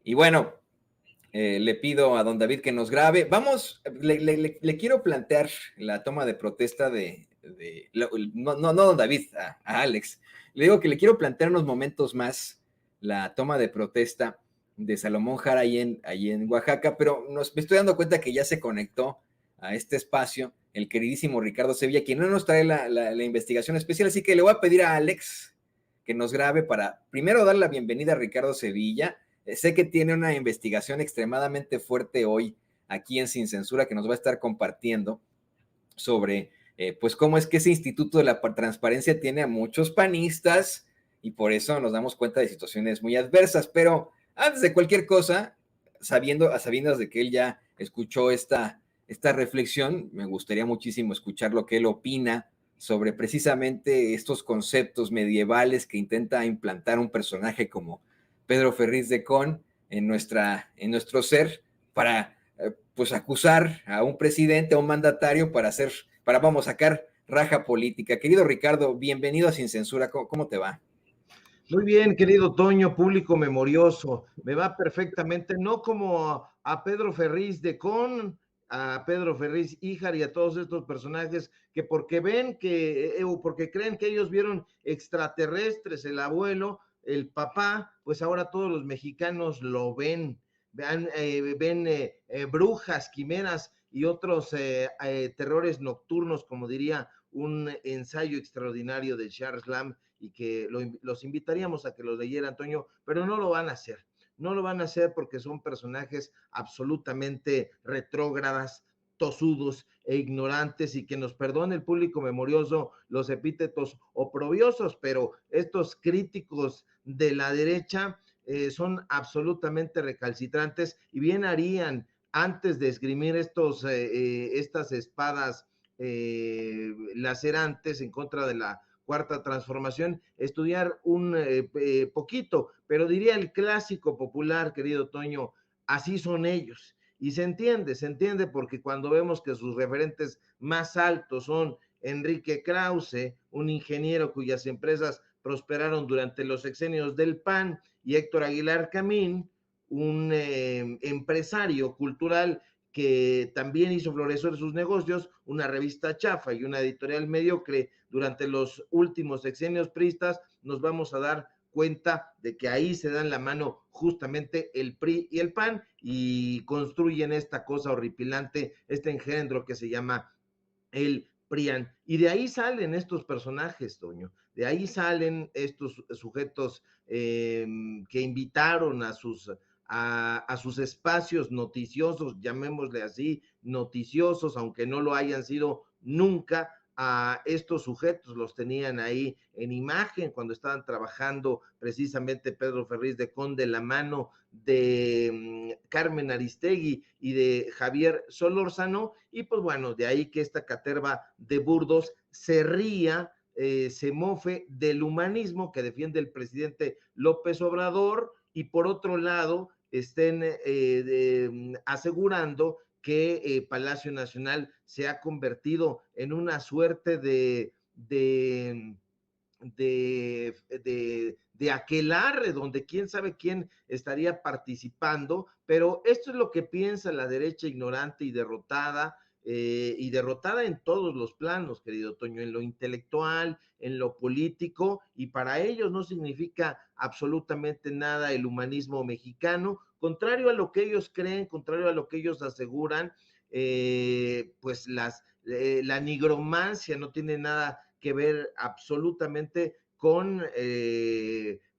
Y bueno, le pido a don David que nos grabe. Vamos, le quiero plantear la toma de protesta no, don David, a Alex. Le digo que le quiero plantear unos momentos más la toma de protesta de Salomón Jara ahí en Oaxaca, pero me estoy dando cuenta que ya se conectó a este espacio el queridísimo Ricardo Sevilla, quien no nos trae la investigación especial, así que le voy a pedir a Alex que nos grabe para primero dar la bienvenida a Ricardo Sevilla. Sé que tiene una investigación extremadamente fuerte hoy aquí en Sin Censura que nos va a estar compartiendo sobre pues cómo es que ese Instituto de la Transparencia tiene a muchos panistas y por eso nos damos cuenta de situaciones muy adversas. Pero antes de cualquier cosa, a sabiendas de que él ya escuchó esta reflexión, me gustaría muchísimo escuchar lo que él opina sobre precisamente estos conceptos medievales que intenta implantar un personaje como Pedro Ferriz de Con en nuestro ser para pues acusar a un presidente, a un mandatario vamos, sacar raja política. Querido Ricardo, bienvenido a Sin Censura, ¿cómo te va? Muy bien, querido Toño, público memorioso, me va perfectamente, no como a Pedro Ferriz de Con, a Pedro Ferriz Híjar y a todos estos personajes que porque ven que, porque creen que ellos vieron extraterrestres, el abuelo, el papá, pues ahora todos los mexicanos lo ven, ven brujas, quimeras y otros terrores nocturnos, como diría un ensayo extraordinario de Charles Lamb, y que los invitaríamos a que los leyeran, Antonio, pero no lo van a hacer. No lo van a hacer porque son personajes absolutamente retrógradas, tosudos e ignorantes, y que nos perdone el público memorioso los epítetos oprobiosos, pero estos críticos de la derecha son absolutamente recalcitrantes y bien harían antes de esgrimir estas espadas lacerantes en contra de la Cuarta Transformación, estudiar un poquito, pero diría el clásico popular, querido Toño, así son ellos. Y se entiende porque cuando vemos que sus referentes más altos son Enrique Krause, un ingeniero cuyas empresas prosperaron durante los sexenios del PAN, y Héctor Aguilar Camín, un empresario cultural que también hizo florecer sus negocios, una revista chafa y una editorial mediocre durante los últimos sexenios priistas, nos vamos a dar cuenta de que ahí se dan la mano justamente el PRI y el PAN y construyen esta cosa horripilante, este engendro que se llama el PRIAN. Y de ahí salen estos personajes, Toño, de ahí salen estos sujetos que invitaron a sus espacios noticiosos, llamémosle así, noticiosos, aunque no lo hayan sido nunca. A estos sujetos los tenían ahí en imagen cuando estaban trabajando precisamente Pedro Ferriz de Con de la mano de Carmen Aristegui y de Javier Solórzano, y pues bueno, de ahí que esta caterva de burdos se ría, se mofe del humanismo que defiende el presidente López Obrador, y por otro lado estén asegurando que Palacio Nacional se ha convertido en una suerte de aquelarre donde quién sabe quién estaría participando, pero esto es lo que piensa la derecha ignorante y derrotada en todos los planos, querido Toño, en lo intelectual, en lo político, y para ellos no significa absolutamente nada el humanismo mexicano, contrario a lo que ellos creen, contrario a lo que ellos aseguran, pues la nigromancia no tiene nada que ver absolutamente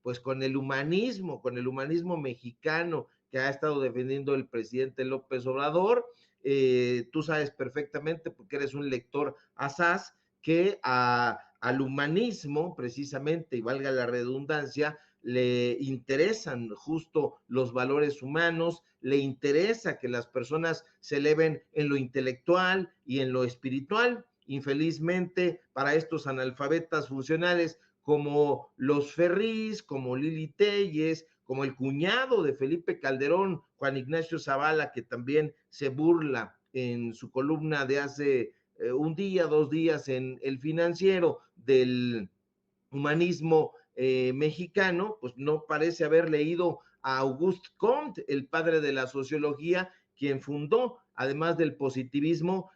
pues con el humanismo mexicano que ha estado defendiendo el presidente López Obrador. Tú sabes perfectamente, porque eres un lector asaz, que al humanismo, precisamente, y valga la redundancia, le interesan justo los valores humanos, le interesa que las personas se eleven en lo intelectual y en lo espiritual. Infelizmente, para estos analfabetas funcionales como los Ferriz, como Lili Telles, como el cuñado de Felipe Calderón, Juan Ignacio Zavala, que también se burla en su columna de hace un día, 2 días en El Financiero del humanismo mexicano, pues no parece haber leído a Auguste Comte, el padre de la sociología, quien fundó, además del positivismo,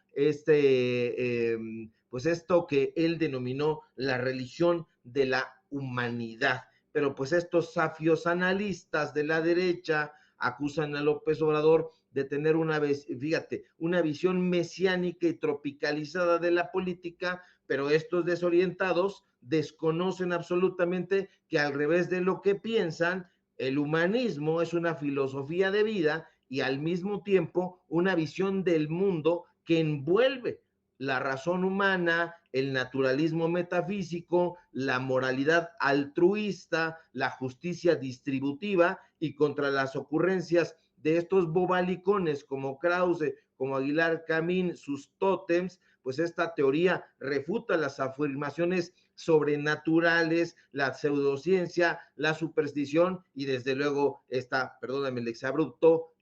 pues esto que él denominó la religión de la humanidad. Pero pues estos safios analistas de la derecha acusan a López Obrador de tener fíjate, una visión mesiánica y tropicalizada de la política, pero estos desorientados desconocen absolutamente que, al revés de lo que piensan, el humanismo es una filosofía de vida y al mismo tiempo una visión del mundo que envuelve la razón humana, el naturalismo metafísico, la moralidad altruista, la justicia distributiva, y contra las ocurrencias de estos bobalicones como Krause, como Aguilar Camín, sus tótems, pues esta teoría refuta las afirmaciones sobrenaturales, la pseudociencia, la superstición y desde luego esta, perdóname el exabrupto,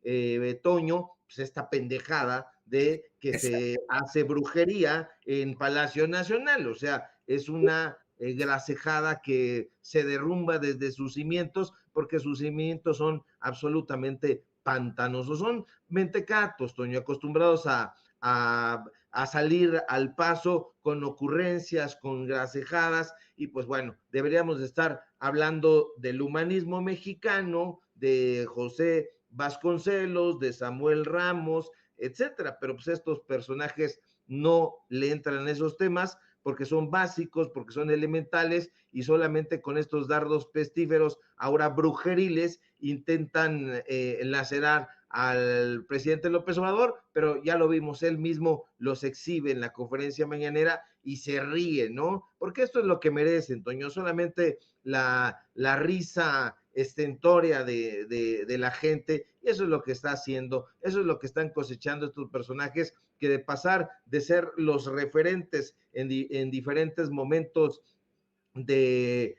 Toño, pues esta pendejada de que se hace brujería en Palacio Nacional. O sea, es una grasejada que se derrumba desde sus cimientos, porque sus cimientos son absolutamente pantanosos, son mentecatos, Toño, acostumbrados a salir al paso con ocurrencias, con grasejadas, y pues bueno, deberíamos de estar hablando del humanismo mexicano, de José Vasconcelos, de Samuel Ramos, etcétera, pero pues estos personajes no le entran en esos temas porque son básicos, porque son elementales, y solamente con estos dardos pestíferos, ahora brujeriles, intentan lacerar al presidente López Obrador, pero ya lo vimos, él mismo los exhibe en la conferencia mañanera y se ríe, ¿no? Porque esto es lo que merecen, Toño, solamente la risa estentórea de la gente, y eso es lo que está haciendo, eso es lo que están cosechando estos personajes, que de pasar de ser los referentes en diferentes momentos de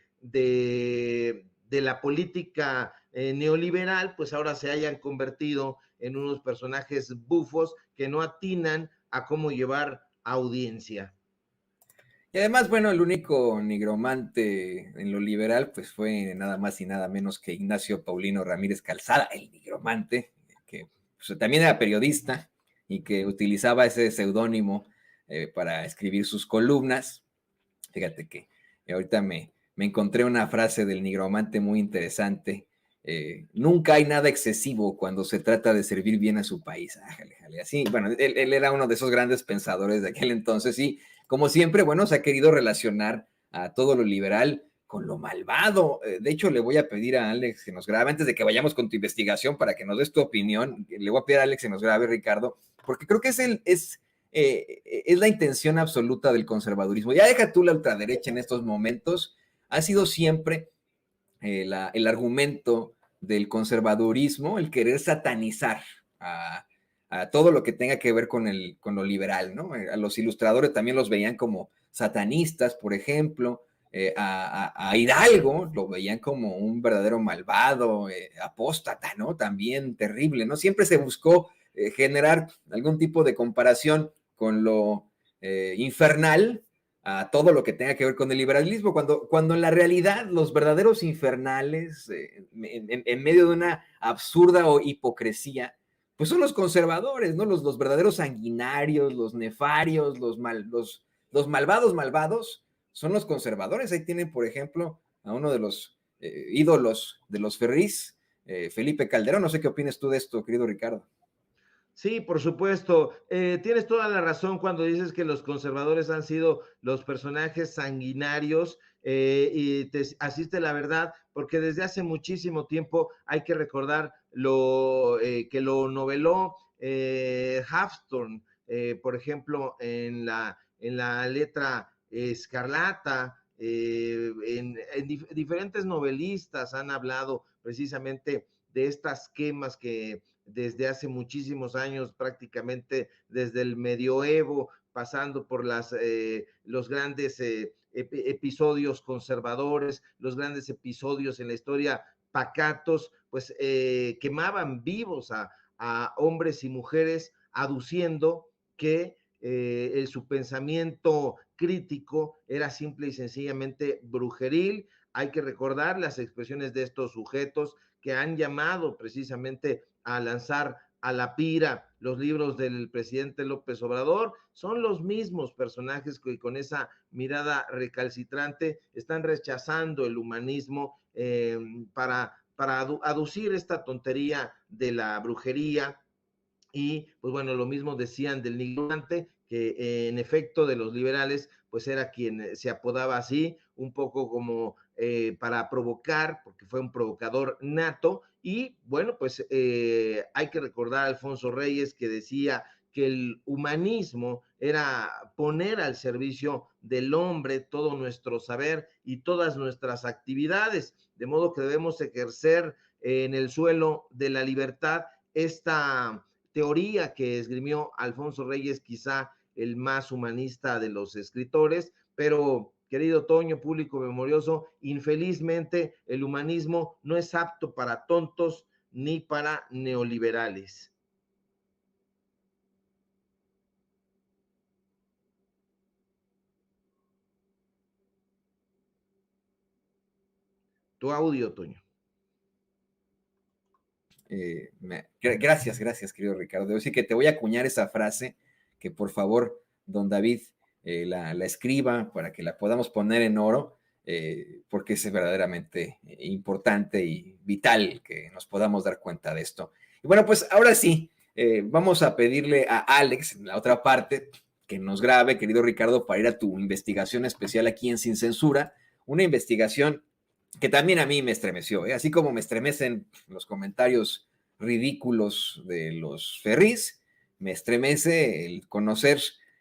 la política neoliberal, pues ahora se hayan convertido en unos personajes bufos que no atinan a cómo llevar audiencia. Y además, bueno, el único nigromante en lo liberal, pues fue nada más y nada menos que Ignacio Paulino Ramírez Calzada, el nigromante, que pues, también era periodista y que utilizaba ese seudónimo para escribir sus columnas. Fíjate que ahorita me encontré una frase del nigromante muy interesante. Nunca hay nada excesivo cuando se trata de servir bien a su país. Ájale, jale. Así, bueno, él era uno de esos grandes pensadores de aquel entonces y como siempre, bueno, se ha querido relacionar a todo lo liberal con lo malvado. De hecho, le voy a pedir a Alex que nos grabe, antes de que vayamos con tu investigación, para que nos des tu opinión. Le voy a pedir a Alex que nos grabe, Ricardo, porque creo que es la intención absoluta del conservadurismo. Ya deja tú la ultraderecha en estos momentos, ha sido siempre el argumento del conservadurismo, el querer satanizar a todo lo que tenga que ver con lo liberal, ¿no? A los ilustradores también los veían como satanistas, por ejemplo, a Hidalgo lo veían como un verdadero malvado, apóstata, ¿no? También terrible, ¿no? Siempre se buscó generar algún tipo de comparación con lo infernal, a todo lo que tenga que ver con el liberalismo, cuando en la realidad los verdaderos infernales, en medio de una absurda hipocresía, pues son los conservadores, ¿no? Los verdaderos sanguinarios, los nefarios, los malvados, son los conservadores. Ahí tienen, por ejemplo, a uno de los ídolos de los Ferris, Felipe Calderón. No sé qué opinas tú de esto, querido Ricardo. Sí, por supuesto. Tienes toda la razón cuando dices que los conservadores han sido los personajes sanguinarios, y te asiste la verdad, porque desde hace muchísimo tiempo hay que recordar que lo noveló Halfstone, por ejemplo, en la letra Escarlata. Diferentes novelistas han hablado precisamente de estas quemas que desde hace muchísimos años, prácticamente desde el medioevo, pasando por los grandes episodios conservadores, los grandes episodios en la historia pacatos, pues quemaban vivos a hombres y mujeres, aduciendo que su pensamiento crítico era simple y sencillamente brujeril. Hay que recordar las expresiones de estos sujetos que han llamado precisamente a lanzar a la pira los libros del presidente López Obrador, son los mismos personajes que con esa mirada recalcitrante están rechazando el humanismo para aducir esta tontería de la brujería. Y pues bueno, lo mismo decían del nigromante, que en efecto de los liberales, pues era quien se apodaba así, un poco como para provocar, porque fue un provocador nato. Y bueno, pues hay que recordar a Alfonso Reyes, que decía que el humanismo era poner al servicio del hombre todo nuestro saber y todas nuestras actividades, de modo que debemos ejercer en el suelo de la libertad esta teoría que esgrimió Alfonso Reyes, quizá el más humanista de los escritores, pero querido Toño, público memorioso, infelizmente el humanismo no es apto para tontos ni para neoliberales. Tu audio, Toño. Gracias, querido Ricardo. Así que te voy a acuñar esa frase, que por favor, don David, la escriba para que la podamos poner en oro, porque es verdaderamente importante y vital que nos podamos dar cuenta de esto. Y bueno, pues ahora sí, vamos a pedirle a Alex, en la otra parte, que nos grabe, querido Ricardo, para ir a tu investigación especial aquí en Sin Censura, una investigación que también a mí me estremeció, ¿eh? Así como me estremecen los comentarios ridículos de los Ferris, me estremece el conocer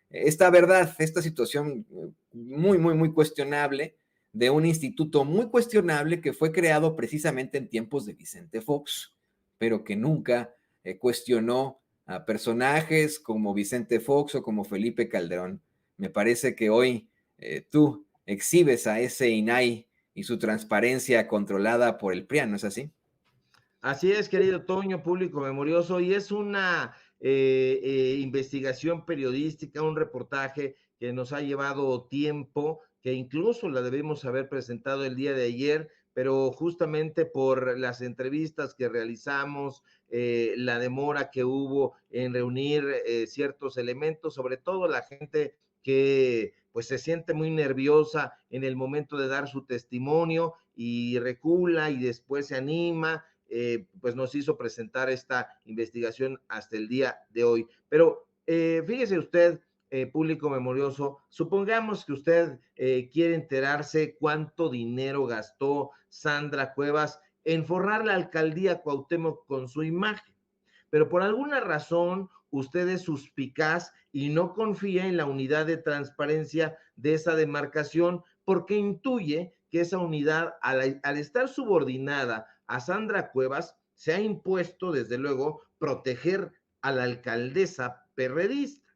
esta verdad, esta situación muy cuestionable de un instituto muy cuestionable que fue creado precisamente en tiempos de Vicente Fox, pero que nunca cuestionó a personajes como Vicente Fox o como Felipe Calderón. Me parece que hoy tú exhibes a ese INAI y su transparencia controlada por el PRIAN, ¿no es así? Así es, querido Toño, público memorioso, y es una investigación periodística, un reportaje que nos ha llevado tiempo, que incluso la debemos haber presentado el día de ayer, pero justamente por las entrevistas que realizamos, la demora que hubo en reunir ciertos elementos, sobre todo la gente que pues se siente muy nerviosa en el momento de dar su testimonio y recula y después se anima, pues nos hizo presentar esta investigación hasta el día de hoy. Pero fíjese usted, público memorioso, supongamos que usted quiere enterarse cuánto dinero gastó Sandra Cuevas en forrar la alcaldía Cuauhtémoc con su imagen, pero por alguna razón usted es suspicaz y no confía en la unidad de transparencia de esa demarcación porque intuye que esa unidad, al estar subordinada a Sandra Cuevas, se ha impuesto, desde luego, proteger a la alcaldesa perredista.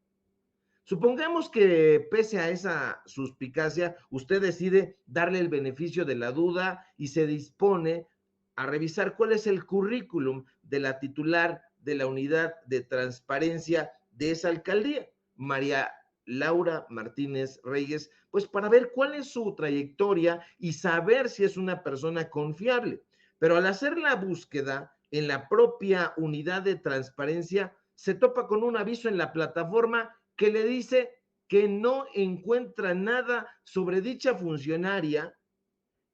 Supongamos que pese a esa suspicacia, usted decide darle el beneficio de la duda y se dispone a revisar cuál es el currículum de la titular de la unidad de transparencia de esa alcaldía, María Laura Martínez Reyes, pues para ver cuál es su trayectoria y saber si es una persona confiable. Pero al hacer la búsqueda en la propia unidad de transparencia, se topa con un aviso en la plataforma que le dice que no encuentra nada sobre dicha funcionaria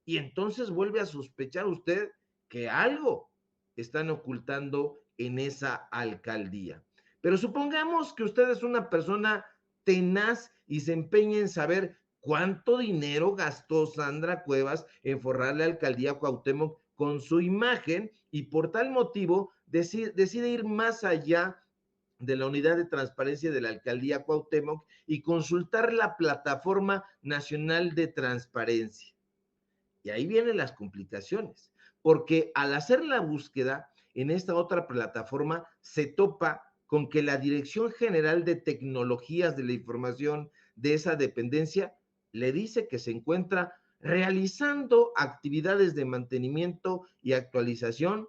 y entonces vuelve a sospechar usted que algo están ocultando en esa alcaldía. Pero supongamos que usted es una persona tenaz y se empeña en saber cuánto dinero gastó Sandra Cuevas en forrar la alcaldía Cuauhtémoc con su imagen y por tal motivo decide ir más allá de la unidad de transparencia de la alcaldía Cuauhtémoc y consultar la plataforma nacional de transparencia. Y ahí vienen las complicaciones, porque al hacer la búsqueda en esta otra plataforma se topa con que la Dirección General de Tecnologías de la Información de esa dependencia le dice que se encuentra realizando actividades de mantenimiento y actualización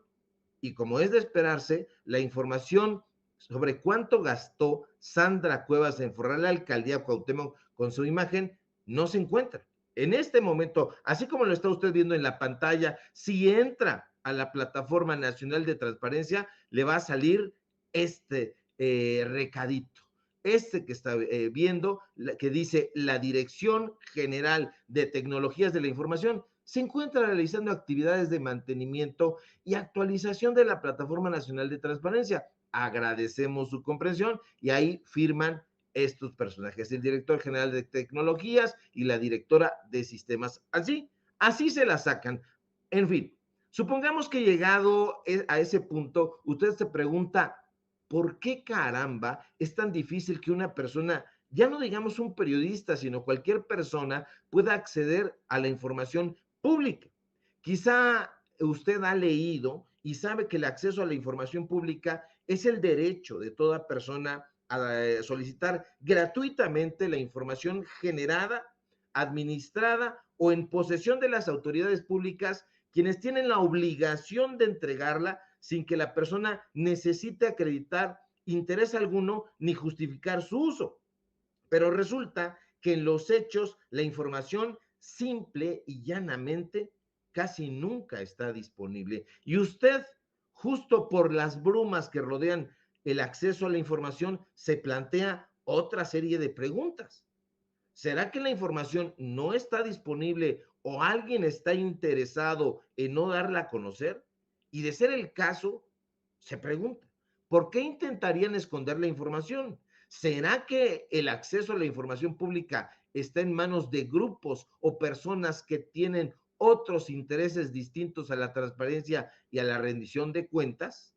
y como es de esperarse, la información sobre cuánto gastó Sandra Cuevas en forrar la alcaldía Cuauhtémoc con su imagen no se encuentra. En este momento, así como lo está usted viendo en la pantalla, si entra a la Plataforma Nacional de Transparencia, le va a salir este recadito. Este que está viendo, que dice la Dirección General de Tecnologías de la Información, se encuentra realizando actividades de mantenimiento y actualización de la Plataforma Nacional de Transparencia. Agradecemos su comprensión y ahí firman estos personajes, el director general de tecnologías y la directora de sistemas. Así se la sacan. En fin, supongamos que llegado a ese punto, usted se pregunta, ¿por qué caramba es tan difícil que una persona, ya no digamos un periodista, sino cualquier persona, pueda acceder a la información pública? Quizá usted ha leído y sabe que el acceso a la información pública es el derecho de toda persona a solicitar gratuitamente la información generada, administrada o en posesión de las autoridades públicas, quienes tienen la obligación de entregarla sin que la persona necesite acreditar interés alguno ni justificar su uso. Pero resulta que en los hechos la información simple y llanamente casi nunca está disponible. Y usted, justo por las brumas que rodean el acceso a la información, se plantea otra serie de preguntas. ¿Será que la información no está disponible o alguien está interesado en no darla a conocer? Y de ser el caso, se pregunta, ¿por qué intentarían esconder la información? ¿Será que el acceso a la información pública está en manos de grupos o personas que tienen otros intereses distintos a la transparencia y a la rendición de cuentas?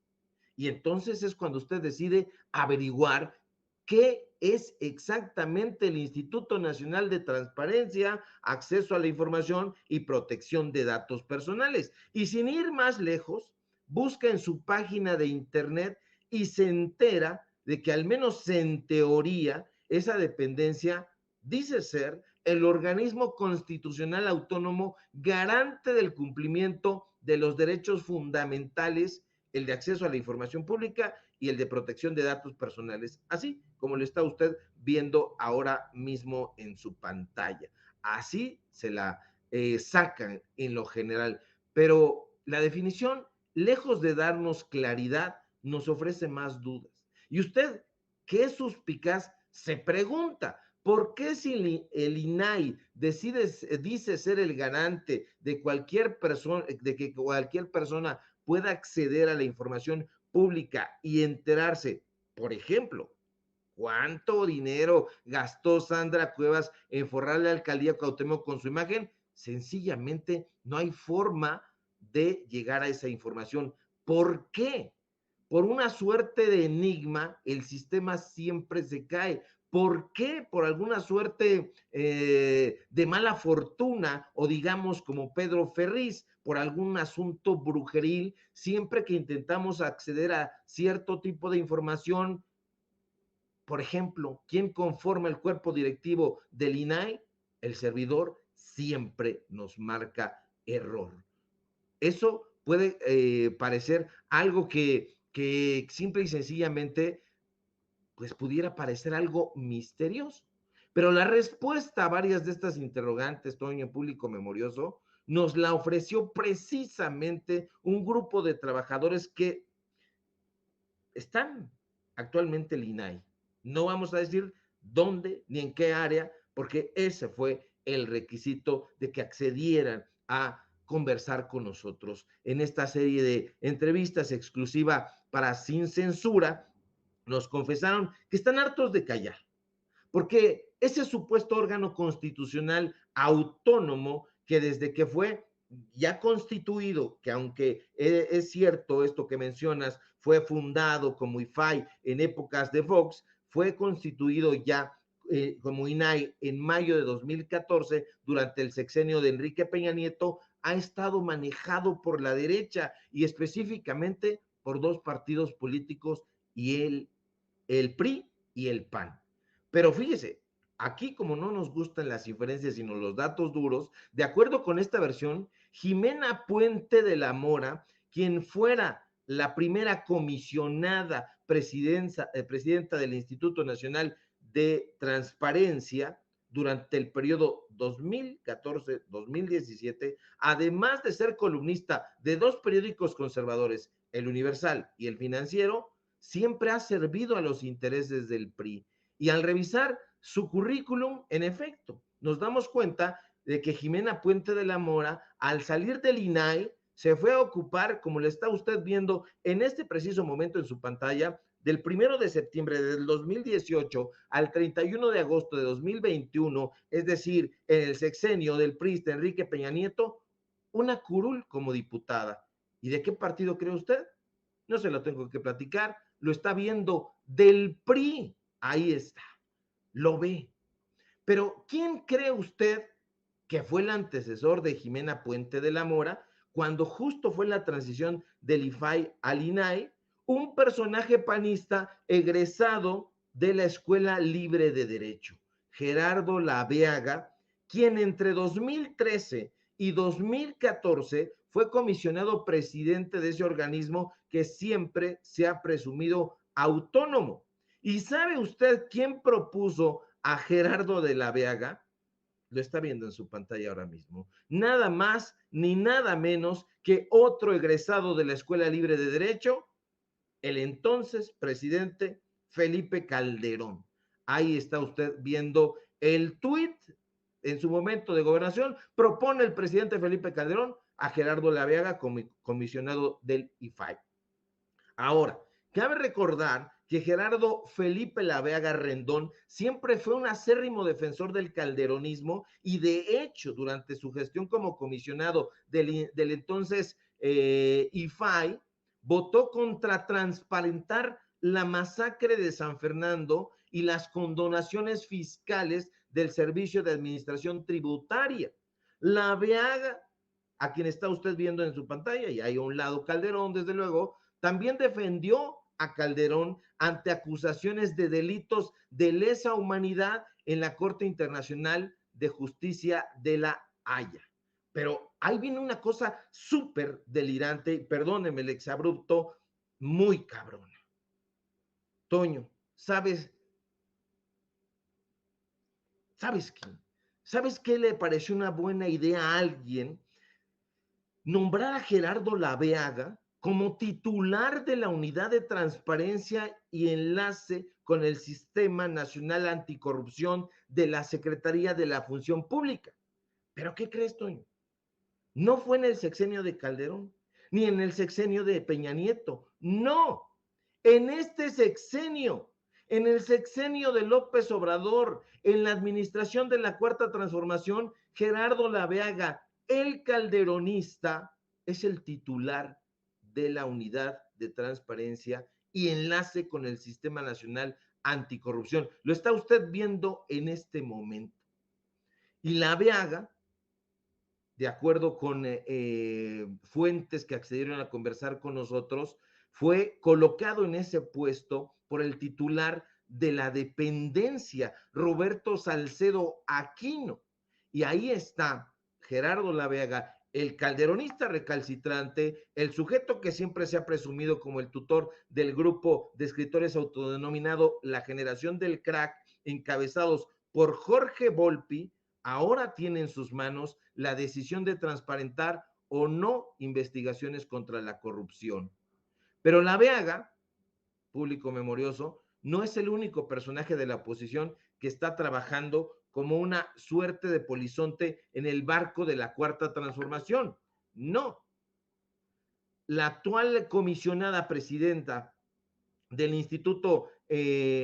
Y entonces es cuando usted decide averiguar qué es exactamente el Instituto Nacional de Transparencia, Acceso a la Información y Protección de Datos Personales. Y sin ir más lejos, busca en su página de internet y se entera de que al menos en teoría esa dependencia dice ser el organismo constitucional autónomo garante del cumplimiento de los derechos fundamentales, el de acceso a la información pública y el de protección de datos personales, así como lo está usted viendo ahora mismo en su pantalla. Así se la sacan en lo general, pero la definición, lejos de darnos claridad, nos ofrece más dudas. Y usted, ¿qué suspicaz? Se pregunta, ¿por qué si el INAI dice ser el garante de cualquier persona, de que cualquier persona pueda acceder a la información pública y enterarse, por ejemplo, cuánto dinero gastó Sandra Cuevas en forrar la alcaldía Cuauhtémoc con su imagen? Sencillamente no hay forma de llegar a esa información. ¿Por qué? Por una suerte de enigma, el sistema siempre se cae. ¿Por qué? Por alguna suerte de mala fortuna o digamos como Pedro Ferriz, por algún asunto brujeril, siempre que intentamos acceder a cierto tipo de información, por ejemplo, ¿quién conforma el cuerpo directivo del INAI? El servidor siempre nos marca error. Eso puede parecer algo que simple y sencillamente pues pudiera parecer algo misterioso. Pero la respuesta a varias de estas interrogantes, Toño, público memorioso, nos la ofreció precisamente un grupo de trabajadores que están actualmente en el INAI. No vamos a decir dónde ni en qué área, porque ese fue el requisito de que accedieran a conversar con nosotros en esta serie de entrevistas exclusiva para Sin Censura. Nos confesaron que están hartos de callar, porque ese supuesto órgano constitucional autónomo que desde que fue ya constituido, que aunque es cierto esto que mencionas, fue fundado como IFAI en épocas de Fox, fue constituido ya como INAI en mayo de 2014 durante el sexenio de Enrique Peña Nieto, ha estado manejado por la derecha y específicamente por dos partidos políticos y el PRI y el PAN. Pero fíjese, aquí como no nos gustan las inferencias sino los datos duros, de acuerdo con esta versión, Jimena Puente de la Mora, quien fuera la primera presidenta del Instituto Nacional de Transparencia, durante el periodo 2014-2017, además de ser columnista de dos periódicos conservadores, El Universal y El Financiero, siempre ha servido a los intereses del PRI. Y al revisar su currículum, en efecto, nos damos cuenta de que Jimena Puente de la Mora, al salir del INAI, se fue a ocupar, como le está usted viendo en este preciso momento en su pantalla, del 1 de septiembre del 2018 al 31 de agosto de 2021, es decir, en el sexenio del PRI de Enrique Peña Nieto, una curul como diputada. ¿Y de qué partido cree usted? No se lo tengo que platicar, lo está viendo del PRI. Ahí está, lo ve. Pero ¿quién cree usted que fue el antecesor de Jimena Puente de la Mora cuando justo fue la transición del IFAI al INAI? Un personaje panista egresado de la Escuela Libre de Derecho, Gerardo Laveaga, quien entre 2013 y 2014 fue comisionado presidente de ese organismo que siempre se ha presumido autónomo. ¿Y sabe usted quién propuso a Gerardo de Laveaga? Lo está viendo en su pantalla ahora mismo. Nada más ni nada menos que otro egresado de la Escuela Libre de Derecho, el entonces presidente Felipe Calderón. Ahí está usted viendo el tuit en su momento de gobernación. Propone el presidente Felipe Calderón a Gerardo Laveaga como comisionado del IFAI. Ahora, cabe recordar que Gerardo Felipe Laveaga Rendón siempre fue un acérrimo defensor del calderonismo y de hecho durante su gestión como comisionado del entonces IFAI, votó contra transparentar la masacre de San Fernando y las condonaciones fiscales del Servicio de Administración Tributaria. Laveaga, a quien está usted viendo en su pantalla, y hay a un lado Calderón, desde luego, también defendió a Calderón ante acusaciones de delitos de lesa humanidad en la Corte Internacional de Justicia de la Haya. Pero ahí viene una cosa súper delirante, perdóneme el exabrupto, muy cabrona. Toño, ¿sabes qué? ¿Sabes qué le pareció una buena idea a alguien? Nombrar a Gerardo Laveaga como titular de la Unidad de Transparencia y Enlace con el Sistema Nacional Anticorrupción de la Secretaría de la Función Pública. ¿Pero qué crees, Toño? No fue en el sexenio de Calderón, ni en el sexenio de Peña Nieto. No, en este sexenio, en el sexenio de López Obrador, en la administración de la Cuarta Transformación, Gerardo Laveaga, el calderonista, es el titular de la Unidad de Transparencia y Enlace con el Sistema Nacional Anticorrupción. Lo está usted viendo en este momento. Y Laveaga, de acuerdo con fuentes que accedieron a conversar con nosotros, fue colocado en ese puesto por el titular de la dependencia, Roberto Salcedo Aquino. Y ahí está Gerardo Laveaga, el calderonista recalcitrante, el sujeto que siempre se ha presumido como el tutor del grupo de escritores autodenominado La Generación del Crack, encabezados por Jorge Volpi, ahora tiene en sus manos la decisión de transparentar o no investigaciones contra la corrupción. Pero Laveaga, público memorioso, no es el único personaje de la oposición que está trabajando como una suerte de polizonte en el barco de la Cuarta Transformación. No. La actual comisionada presidenta del Instituto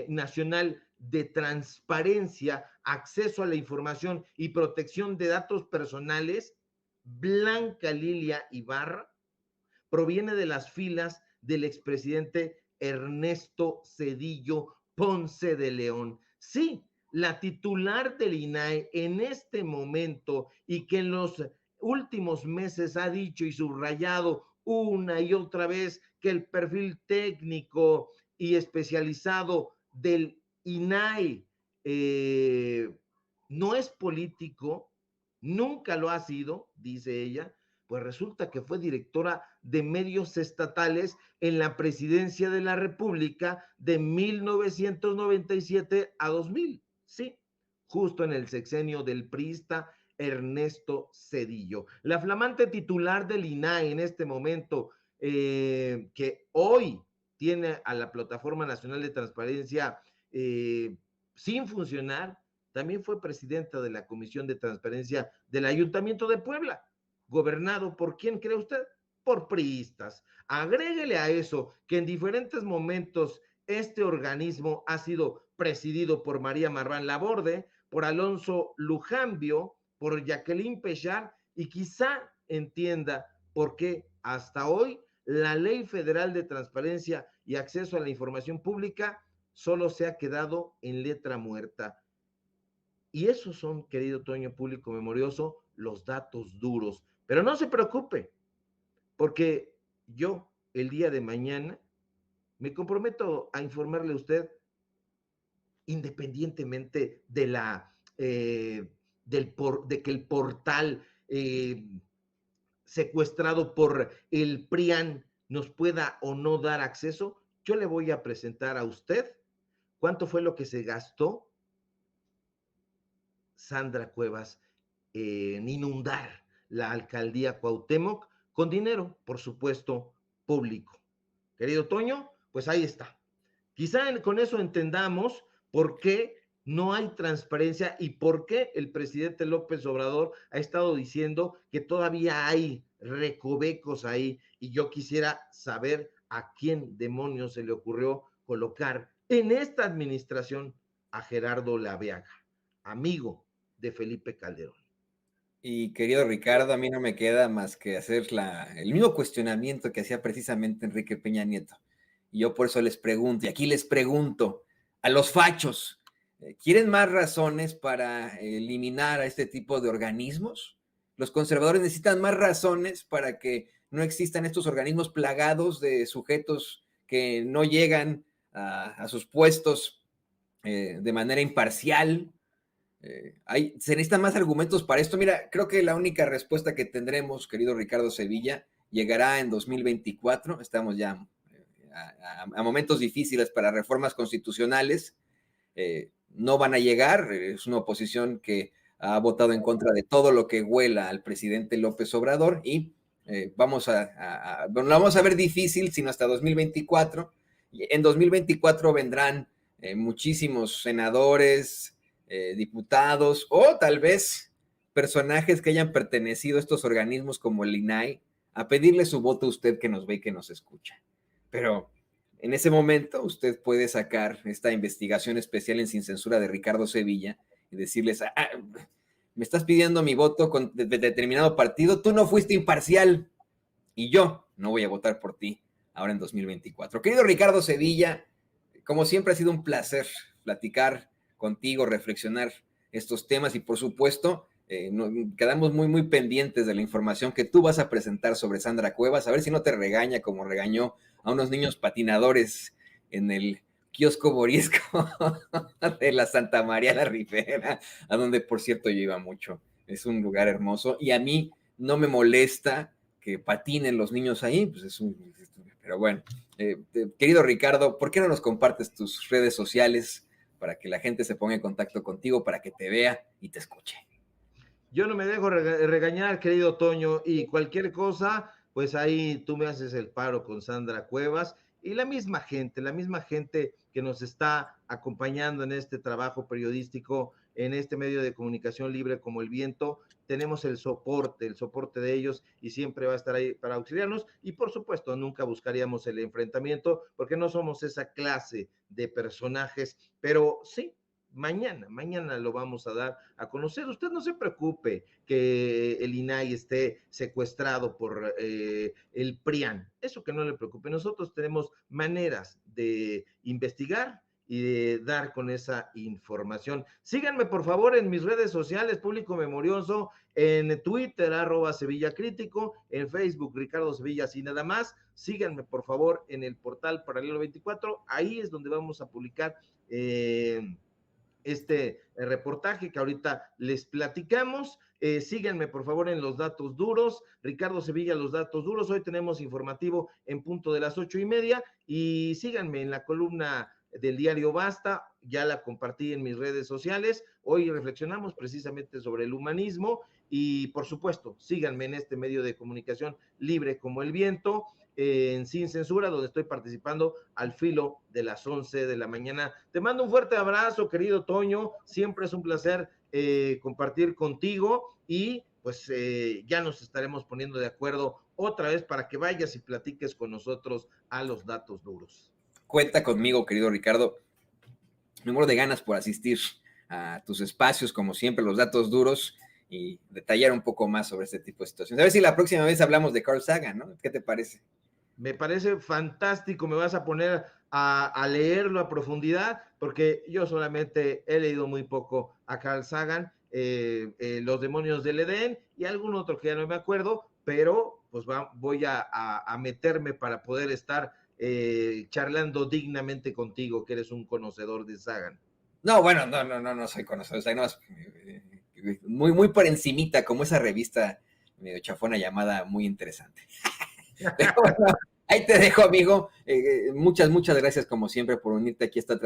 Nacional de Transparencia, Acceso a la Información y Protección de Datos Personales, Blanca Lilia Ibarra, proviene de las filas del expresidente Ernesto Zedillo Ponce de León. Sí, la titular del INAI en este momento y que en los últimos meses ha dicho y subrayado una y otra vez que el perfil técnico y especializado del INAI no es político, nunca lo ha sido, dice ella, pues resulta que fue directora de medios estatales en la presidencia de la República de 1997 a 2000, sí, justo en el sexenio del priista Ernesto Zedillo. La flamante titular del INAI en este momento, que hoy tiene a la Plataforma Nacional de Transparencia sin funcionar, también fue presidenta de la Comisión de Transparencia del Ayuntamiento de Puebla, gobernado por ¿quién cree usted? Por priistas. Agréguele a eso que en diferentes momentos este organismo ha sido presidido por María Marván Laborde, por Alonso Lujambio, por Jacqueline Pechar, y quizá entienda por qué hasta hoy la Ley Federal de Transparencia y Acceso a la Información Pública solo se ha quedado en letra muerta. Y esos son, querido Toño Público Memorioso, los datos duros. Pero no se preocupe, porque yo el día de mañana me comprometo a informarle a usted, independientemente de de que el portal secuestrado por el PRIAN nos pueda o no dar acceso. Yo le voy a presentar a usted cuánto fue lo que se gastó Sandra Cuevas en inundar la alcaldía Cuauhtémoc con dinero, por supuesto, público. Querido Toño, pues ahí está. Quizá con eso entendamos por qué no hay transparencia y por qué el presidente López Obrador ha estado diciendo que todavía hay recovecos ahí, y yo quisiera saber a quién demonios se le ocurrió colocar en esta administración a Gerardo Laveaga, amigo de Felipe Calderón. Y querido Ricardo, a mí no me queda más que hacer el mismo cuestionamiento que hacía precisamente Enrique Peña Nieto. Y yo por eso les pregunto, y aquí les pregunto a los fachos, ¿quieren más razones para eliminar a este tipo de organismos? Los conservadores necesitan más razones para que no existan estos organismos plagados de sujetos que no llegan a sus puestos de manera imparcial. Se necesitan más argumentos para esto. Mira, creo que la única respuesta que tendremos, querido Ricardo Sevilla, llegará en 2024. Estamos ya a momentos difíciles para reformas constitucionales. No van a llegar. Es una oposición que ha votado en contra de todo lo que huela al presidente López Obrador y lo vamos a ver difícil, sino hasta 2024. En 2024 vendrán muchísimos senadores, diputados o tal vez personajes que hayan pertenecido a estos organismos como el INAI a pedirle su voto a usted que nos ve y que nos escucha. Pero en ese momento usted puede sacar esta investigación especial en Sin Censura de Ricardo Sevilla y decirles, me estás pidiendo mi voto de determinado partido, tú no fuiste imparcial y yo no voy a votar por ti ahora en 2024. Querido Ricardo Sevilla, como siempre ha sido un placer platicar contigo, reflexionar estos temas y por supuesto quedamos muy pendientes de la información que tú vas a presentar sobre Sandra Cuevas, a ver si no te regaña como regañó a unos niños patinadores en el kiosco borisco de la Santa María la Ribera, a donde por cierto yo iba mucho. Es un lugar hermoso y a mí no me molesta que patinen los niños ahí, pues pero bueno, querido Ricardo, ¿por qué no nos compartes tus redes sociales para que la gente se ponga en contacto contigo, para que te vea y te escuche? Yo no me dejo regañar, querido Toño, y cualquier cosa, pues ahí tú me haces el paro con Sandra Cuevas y la misma gente que nos está acompañando en este trabajo periodístico, en este medio de comunicación libre como el viento. Tenemos el soporte de ellos y siempre va a estar ahí para auxiliarnos. Y por supuesto, nunca buscaríamos el enfrentamiento porque no somos esa clase de personajes, pero sí, mañana lo vamos a dar a conocer. Usted no se preocupe que el INAI esté secuestrado por el PRIAN, eso que no le preocupe. Nosotros tenemos maneras de investigar y de dar con esa información. Síganme por favor en mis redes sociales, Público Memorioso, en Twitter, @Sevilla Crítico, en Facebook, Ricardo Sevilla, así nada más. Síganme por favor en el portal Paralelo 24, ahí es donde vamos a publicar este reportaje que ahorita les platicamos. Síganme por favor en los datos duros, Ricardo Sevilla, los datos duros. Hoy tenemos informativo en punto de las 8:30 y síganme en la columna del diario Basta, ya la compartí en mis redes sociales. Hoy reflexionamos precisamente sobre el humanismo y, por supuesto, síganme en este medio de comunicación libre como el viento, en Sin Censura, donde estoy participando al filo de las 11 de la mañana. Te mando un fuerte abrazo, querido Toño. Siempre es un placer compartir contigo y pues ya nos estaremos poniendo de acuerdo otra vez para que vayas y platiques con nosotros a los datos duros. Cuenta conmigo, querido Ricardo. Me muero de ganas por asistir a tus espacios, como siempre, los datos duros, y detallar un poco más sobre este tipo de situaciones. A ver si la próxima vez hablamos de Carl Sagan, ¿no? ¿Qué te parece? Me parece fantástico, me vas a poner a leerlo a profundidad, porque yo solamente he leído muy poco a Carl Sagan, Los demonios del Edén y algún otro que ya no me acuerdo, pero pues voy a meterme para poder estar charlando dignamente contigo, que eres un conocedor de Sagan. No, bueno, no soy conocedor, o sea, no, muy por encimita, como esa revista medio chafona llamada Muy Interesante. Pero bueno, ahí te dejo, amigo. Muchas gracias, como siempre, por unirte aquí a esta